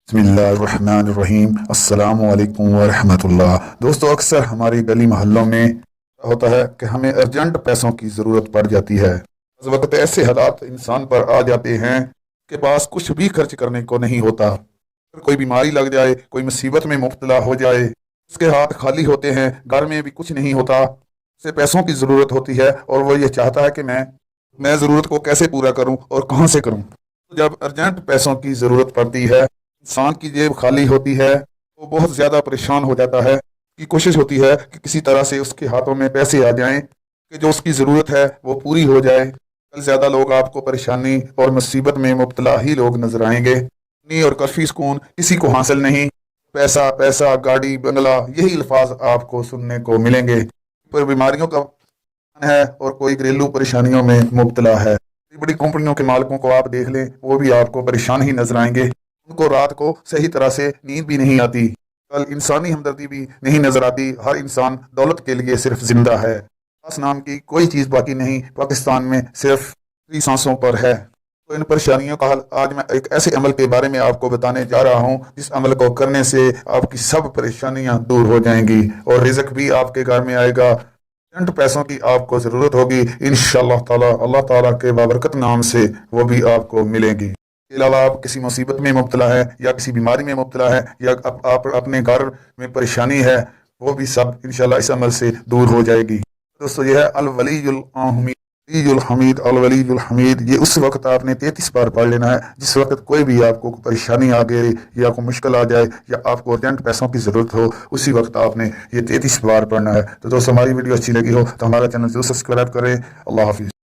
बिस्मिल्लाहिर्रहमानिर्रहीम अस्सलामु अलैकुम वरहमतुल्लाह। दोस्तों, अक्सर हमारी गली मोहल्लों में होता है कि हमें अर्जेंट पैसों की ज़रूरत पड़ जाती है। उस वक्त ऐसे हालात इंसान पर आ जाते हैं कि पास कुछ भी खर्च करने को नहीं होता। कोई बीमारी लग जाए, कोई मुसीबत में मुब्तला हो जाए, उसके हाथ खाली होते हैं, घर में भी कुछ नहीं होता, उसे पैसों की ज़रूरत होती है और वो ये चाहता है कि मैं ज़रूरत को कैसे पूरा करूं और कहाँ से करूं। जब अर्जेंट पैसों की ज़रूरत पड़ती है, इंसान की जेब खाली होती है, वो बहुत ज़्यादा परेशान हो जाता है। की कोशिश होती है कि किसी तरह से उसके हाथों में पैसे आ जाएं कि जो उसकी ज़रूरत है वो पूरी हो जाए। कल ज़्यादा लोग आपको परेशानी और मुसीबत में मुब्तला ही लोग नजर आएंगे। नी और काफ़ी सुकून किसी को हासिल नहीं। पैसा पैसा, गाड़ी, बंगला, यही अल्फाज आपको सुनने को मिलेंगे। पर बीमारियों का है और कोई घरेलू परेशानियों में मुब्तला है। बड़ी बड़ी कंपनियों के मालिकों को आप देख लें, वो भी आपको परेशान ही नजर आएंगे। उनको रात को सही तरह से नींद भी नहीं आती। कल इंसानी हमदर्दी भी नहीं नजर आती। हर इंसान दौलत के लिए सिर्फ जिंदा है। खास नाम की कोई चीज़ बाकी नहीं पाकिस्तान में, सिर्फ सांसों पर है। तो इन परेशानियों का हल आज मैं एक ऐसे अमल के बारे में आपको बताने जा रहा हूँ जिस अमल को करने से आपकी सब परेशानियां दूर हो जाएंगी और रिज़्क भी आपके घर में आएगा। चंद पैसों की आपको ज़रूरत होगी, इंशाअल्लाह ताला अल्लाह ताला के बाबरकत नाम से वो भी आपको मिलेंगी। इसके अलावा आप किसी मुसीबत में मुब्तला है या किसी बीमारी में मुब्तला है या आप अपने घर में परेशानी है, वो भी सब इंशाअल्लाह इस अमल से दूर हो जाएगी। दोस्तों, यह है अल वलीयुल हमीद, अल वलीयुल हमीद। ये उस वक्त आपने 33 बार पढ़ लेना है जिस वक्त कोई भी आपको परेशानी आ गई या कोई मुश्किल आ जाए या आपको अर्जेंट पैसों की ज़रूरत हो, उसी वक्त आपने ये 33 बार पढ़ना है। तो दोस्तों, हमारी वीडियो अच्छी लगी हो तो हमारा चैनल जरूर सब्सक्राइब करें। अल्लाह हाफिज़।